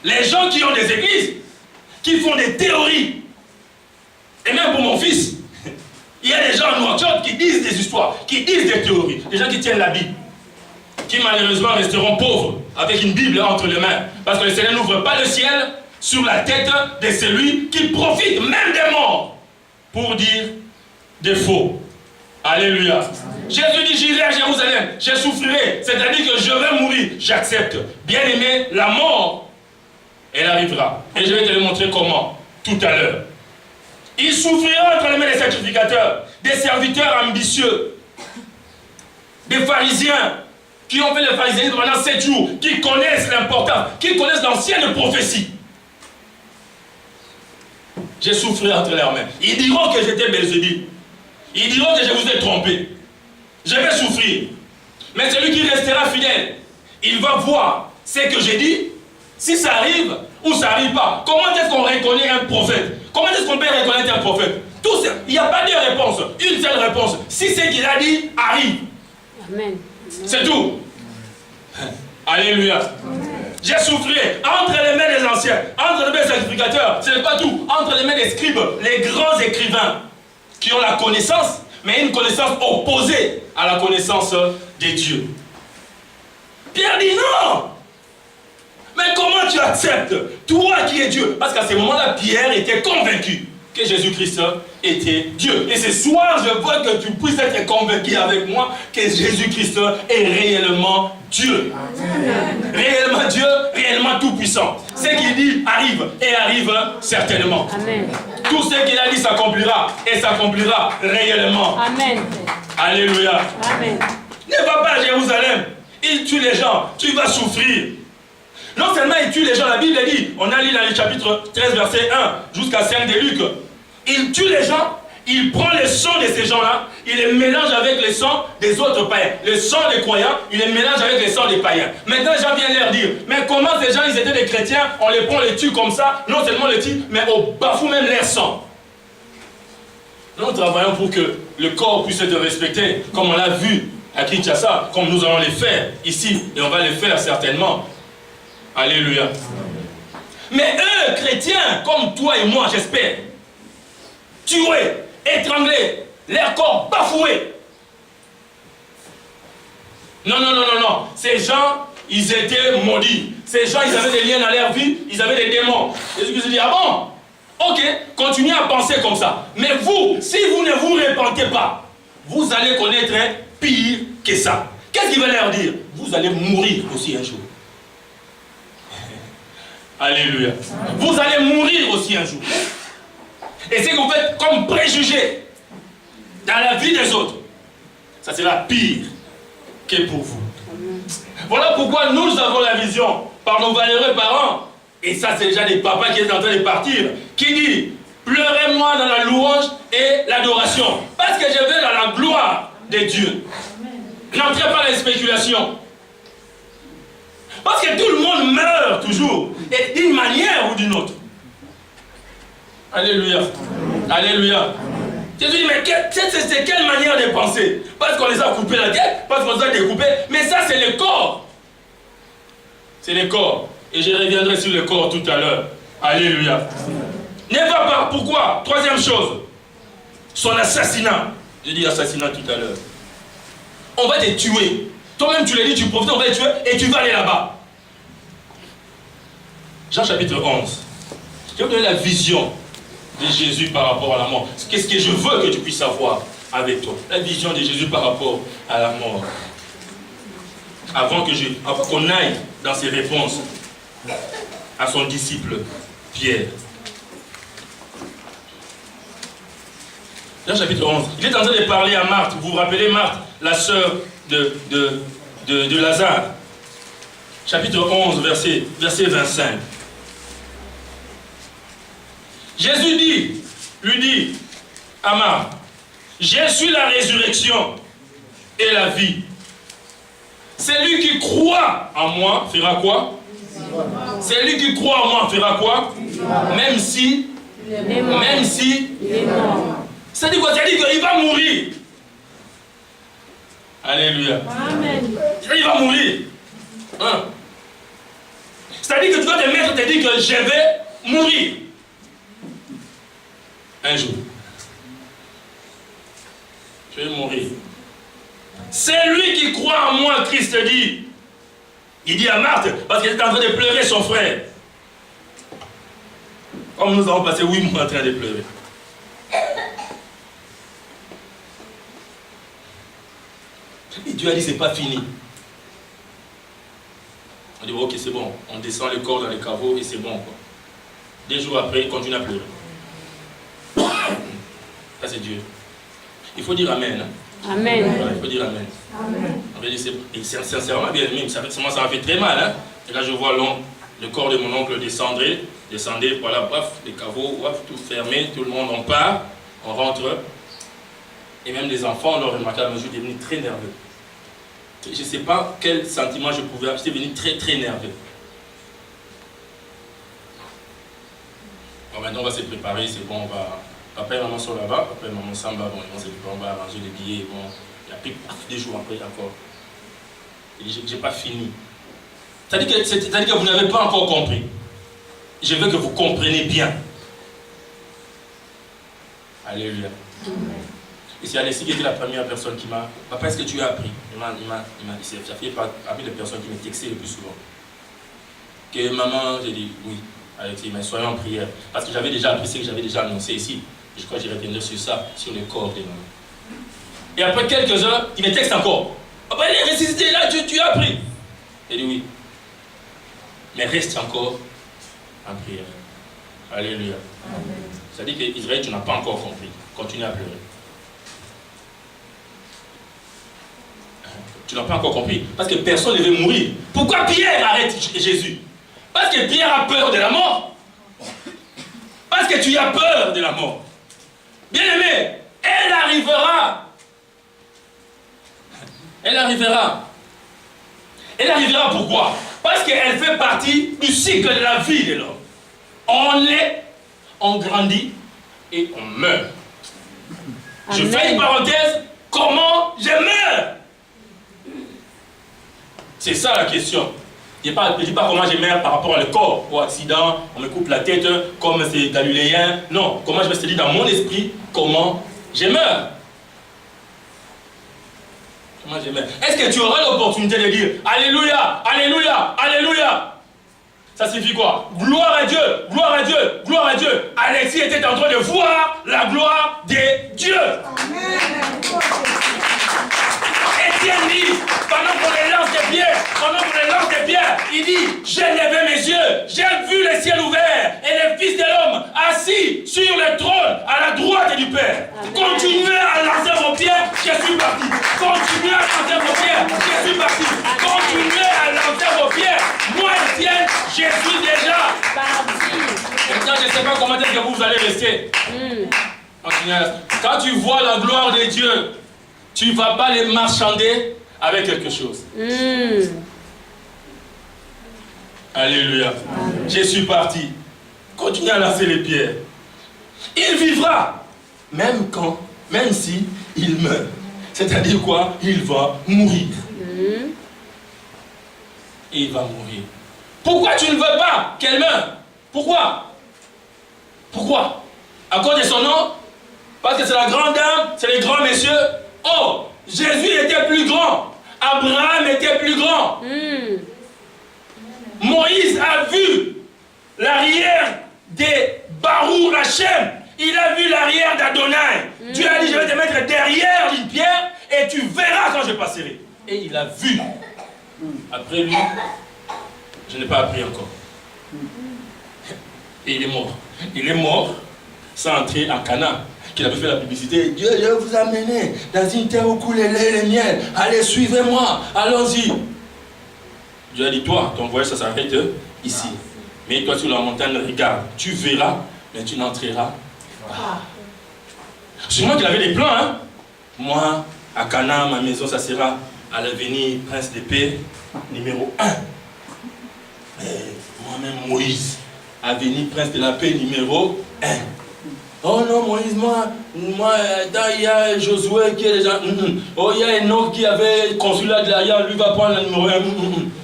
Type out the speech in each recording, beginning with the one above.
Les gens qui ont des églises, qui font des théories, et même pour mon fils, il y a des gens en Nouakchott qui disent des histoires, qui disent des théories, des gens qui tiennent la Bible, qui malheureusement resteront pauvres avec une Bible entre les mains, parce que le Seigneur n'ouvre pas le ciel sur la tête de celui qui profite même des morts pour dire des faux. Alléluia. Jésus dit, j'irai à Jérusalem, je souffrirai, c'est-à-dire que je vais mourir, j'accepte. Bien aimé, la mort, elle arrivera. Et je vais te le montrer comment, tout à l'heure. Il souffrira entre les mains des sacrificateurs, des serviteurs ambitieux, des pharisiens, qui ont fait le pharisianisme pendant 7 jours, qui connaissent l'importance, qui connaissent l'ancienne prophétie. J'ai souffert entre leurs mains. Ils diront que j'étais Belzébuth. Ils diront que je vous ai trompé. Je vais souffrir. Mais celui qui restera fidèle, il va voir ce que j'ai dit, si ça arrive ou ça n'arrive pas. Comment est-ce qu'on reconnaît un prophète? Comment est-ce qu'on peut reconnaître un prophète? Tout ça, il n'y a pas de réponse, une seule réponse. Si ce qu'il a dit arrive. Amen. C'est tout. Alléluia. J'ai souffert entre les mains des anciens, entre les mains des sacrificateurs, ce n'est pas tout, entre les mains des scribes, les grands écrivains qui ont la connaissance, mais une connaissance opposée à la connaissance de Dieu. Pierre dit non. Mais comment tu acceptes, toi qui es Dieu? Parce qu'à ce moment-là, Pierre était convaincu que Jésus-Christ était Dieu. Et ce soir, je veux que tu puisses être convaincu avec moi que Jésus-Christ est réellement Dieu. Amen. Réellement Dieu, réellement tout-puissant. Ce qu'il dit arrive et arrive certainement. Amen. Tout ce qu'il a dit s'accomplira et s'accomplira réellement. Amen. Alléluia. Amen. Ne va pas à Jérusalem. Il tue les gens. Tu vas souffrir. Non seulement il tue les gens, la Bible dit, on a lu dans le chapitre 13, verset 1 jusqu'à 5 de Luc, il tue les gens, il prend le sang de ces gens-là, il les mélange avec le sang des autres païens. Le sang des croyants, il les mélange avec le sang des païens. Maintenant, les gens viennent leur dire, mais comment ces gens, ils étaient des chrétiens, on les prend, on les tue comme ça, non seulement on les tue, mais on bafoue même leur sang. Nous travaillons pour que le corps puisse être respecté, comme on l'a vu à Kinshasa, comme nous allons le faire ici, et on va le faire certainement. Alléluia. Mais eux, chrétiens, comme toi et moi, j'espère, tués, étranglés, leur corps bafoués. Non, non, non, non, non. Ces gens, ils étaient maudits. Ces gens, ils avaient des liens dans leur vie, ils avaient des démons. Jésus dit, ah bon? Ok, continuez à penser comme ça. Mais vous, si vous ne vous repentez pas, vous allez connaître pire que ça. Qu'est-ce qu'il va leur dire? Vous allez mourir aussi un jour. Alléluia. Vous allez mourir aussi un jour. Et ce que vous faites comme préjugé dans la vie des autres, ça sera pire que pour vous. Voilà pourquoi nous avons la vision par nos valeureux parents. Et ça, c'est déjà des papas qui sont en train de partir. Qui dit, pleurez-moi dans la louange et l'adoration. Parce que je vais dans la gloire de Dieu. N'entrez pas dans les spéculations. Parce que tout le monde meurt toujours, et d'une manière ou d'une autre. Alléluia. Alléluia. Jésus dit, mais c'est quelle manière de penser? Parce qu'on les a coupés la tête, parce qu'on les a découpés, mais ça c'est le corps. C'est le corps. Et je reviendrai sur le corps tout à l'heure. Alléluia. Ne va pas. Pourquoi? Troisième chose, son assassinat. J'ai dit assassinat tout à l'heure. On va te tuer. Toi-même, tu l'as dit, tu profites, on va te tuer et tu vas aller là-bas. Jean chapitre 11. Je vais vous donner la vision de Jésus par rapport à la mort. Qu'est-ce que je veux que tu puisses savoir avec toi? La vision de Jésus par rapport à la mort. Avant qu'on aille dans ses réponses à son disciple Pierre. Jean chapitre 11. Il est en train de parler à Marthe. Vous vous rappelez Marthe, la sœur de Lazare. Chapitre 11, verset 25. Jésus lui dit à Marthe, je suis la résurrection et la vie. Celui qui croit en moi fera quoi? Celui qui croit en moi fera quoi? Même si ça dit quoi? Ça dit qu'il va mourir. Alléluia. Amen. Il va mourir. Hein? C'est-à-dire que tu dois te mettre, te dire que je vais mourir. Un jour. Je vais mourir. C'est lui qui croit en moi, Christ dit. Il dit à Marthe, parce qu'elle est en train de pleurer son frère. Comme nous avons passé 8 mois en train de pleurer. Et Dieu a dit, c'est pas fini. On dit, ok, c'est bon. On descend le corps dans les caveaux et c'est bon. Quoi. 2 jours après, il continue à pleurer. Ça, c'est Dieu. Il faut dire Amen. Hein? Amen. Voilà, il faut dire Amen. Amen. On va dire, c'est sincèrement bien aimé. Ça m'a fait très mal. Hein? Et là, je vois le corps de mon oncle descendait, voilà, bref, les caveaux, bref, tout fermé, tout le monde en part, on rentre. Et même les enfants, on leur remarqué à mesure, j'étais devenu très nerveux. Je ne sais pas quel sentiment je pouvais avoir, j'étais devenu très très nerveux. Bon, maintenant on va se préparer, c'est bon, on va... Papa et maman sont là-bas, papa et maman s'en bas, bon, ils vont se préparer, on va arranger les billets, bon, il y a plus 2 jours après encore. Je n'ai pas fini. C'est-à-dire que vous n'avez pas encore compris. Je veux que vous compreniez bien. Alléluia. Et c'est Alexis qui était la première personne qui m'a... Papa, est-ce que tu as appris? Ça fait parmi les personnes qui me textaient le plus souvent. Que maman, j'ai dit oui. Alexis, mais soyons en prière. Parce que j'avais déjà appris ce que j'avais déjà annoncé ici. Et je crois que je reviendrai sur ça, sur le corps des mamans. Et après quelques heures, il me texte encore. Papa, il est ressuscité là, tu as appris. J'ai dit oui. Mais reste encore en prière. Alléluia. C'est-à-dire qu'Israël, tu n'as pas encore compris. Continue à pleurer. Tu n'as pas encore compris. Parce que personne ne veut mourir. Pourquoi Pierre arrête Jésus? Parce que Pierre a peur de la mort. Parce que tu as peur de la mort. Bien-aimé, elle arrivera. Elle arrivera. Elle arrivera pourquoi? Parce qu'elle fait partie du cycle de la vie de l'homme. On naît, on grandit et on meurt. Amen. Je fais une parenthèse. Comment je meurs? C'est ça la question. Je ne dis pas comment je meurs par rapport au corps, au accident, on me coupe la tête comme c'est galiléen. Non, comment je me suis dit dans mon esprit, comment je meurs. Comment je meurs. Est-ce que tu auras l'opportunité de dire Alléluia, Alléluia, Alléluia? Ça signifie quoi? Gloire à Dieu, gloire à Dieu, gloire à Dieu. Alexis était en train de voir la gloire de Dieu. Amen. Étienne dit, pendant qu'on les lance des pierres, il dit, j'ai levé mes yeux, j'ai vu le ciel ouvert et le Fils de l'homme assis sur le trône à la droite du Père. Amen. Continuez à lancer vos pierres, je suis parti. Continuez à lancer vos pierres, je suis parti. Continuez à lancer vos pierres. Moi, Étienne, je suis déjà parti. Maintenant, je ne sais pas comment est-ce que vous allez rester. Quand tu vois la gloire de Dieu, tu ne vas pas les marchander avec quelque chose. Alléluia. Amen. Je suis parti. Continue à lancer les pierres. Il vivra, même si il meurt. C'est-à-dire quoi? Il va mourir. Et il va mourir. Pourquoi tu ne veux pas qu'elle meure? Pourquoi? Pourquoi? À cause de son nom? Parce que c'est la grande dame, c'est les grands messieurs. Oh, Jésus était plus grand. Abraham était plus grand. Moïse a vu l'arrière de Baruch Hashem. Il a vu l'arrière d'Adonai. Dieu a dit, je vais te mettre derrière une pierre et tu verras quand je passerai. Et il a vu. Après lui, je n'ai pas appris encore. Et il est mort. Il est mort sans entrer en Canaan. Qu'il avait fait la publicité. Dieu, je vais vous amener dans une terre où coule le lait et le miel. Allez, suivez-moi. Allons-y. Dieu a dit, toi, ton voyage, ça s'arrête ici. Mais toi, sur la montagne, regarde. Tu verras, mais tu n'entreras pas. Sûrement qu'il avait des plans, hein. Moi, à Canaan, ma maison, ça sera à l'avenir prince de paix, numéro 1. Mais moi-même, Moïse, avenir prince de la paix, numéro 1. Oh non, Moïse, moi, il y a Josué qui est déjà... Oh, il y a Enoch qui avait consulat de l'arrière, lui va prendre le numéro 1.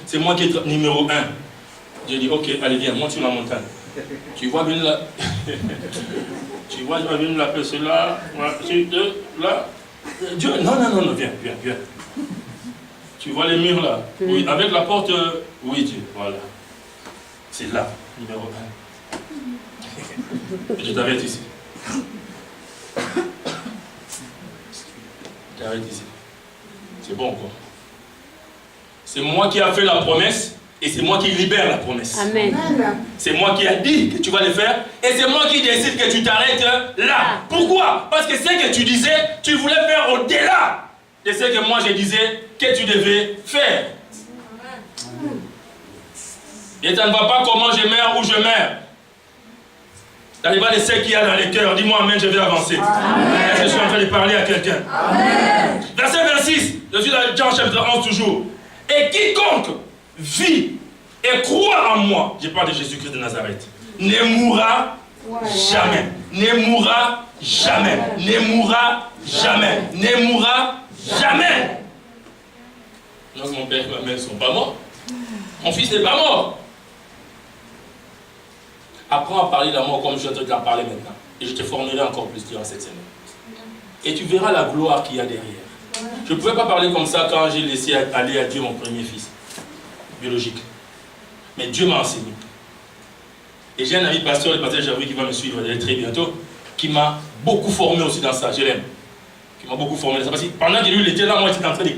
C'est moi qui est numéro 1. J'ai dit, ok, allez, viens, monte sur la montagne. Tu vois bien là. Tu vois, je vais venir la personne là. Là. Dieu, non, viens. Tu vois les murs là? Oui, avec la porte, oui, Dieu, voilà. C'est là, numéro 1. Je t'arrête ici. Je t'arrête ici. C'est bon, quoi. C'est moi qui ai fait la promesse et c'est moi qui libère la promesse. Amen. C'est moi qui ai dit que tu vas le faire et c'est moi qui décide que tu t'arrêtes là. Pourquoi? Parce que ce que tu disais, tu voulais faire au-delà de ce que moi je disais que tu devais faire. Et ça ne va pas comment je meurs ou je meurs. Ça dépend de ce qu'il y a dans les cœurs. Dis-moi amen, je vais avancer. Est-ce que je suis en train de parler à quelqu'un? Verset 26, je suis dans Jean chapitre 11 toujours. Et quiconque vit et croit en moi, je parle de Jésus-Christ de Nazareth, ne mourra jamais. Ne mourra jamais. Ne mourra jamais. Ne mourra jamais. Donc mon père et ma mère ne sont pas morts. Mon fils n'est pas mort. Apprends à parler de la mort comme je suis en train d'en parler maintenant. Et je te formerai encore plus durant cette semaine. Et tu verras la gloire qu'il y a derrière. Je ne pouvais pas parler comme ça quand j'ai laissé aller à Dieu mon premier fils, biologique. Mais Dieu m'a enseigné. Et j'ai un ami pasteur, le pasteur Javry, qui va me suivre très bientôt, qui m'a beaucoup formé aussi dans ça. Je l'aime. Qui m'a beaucoup formé dans ça. Parce que pendant que lui, il était là, moi, j'étais en train de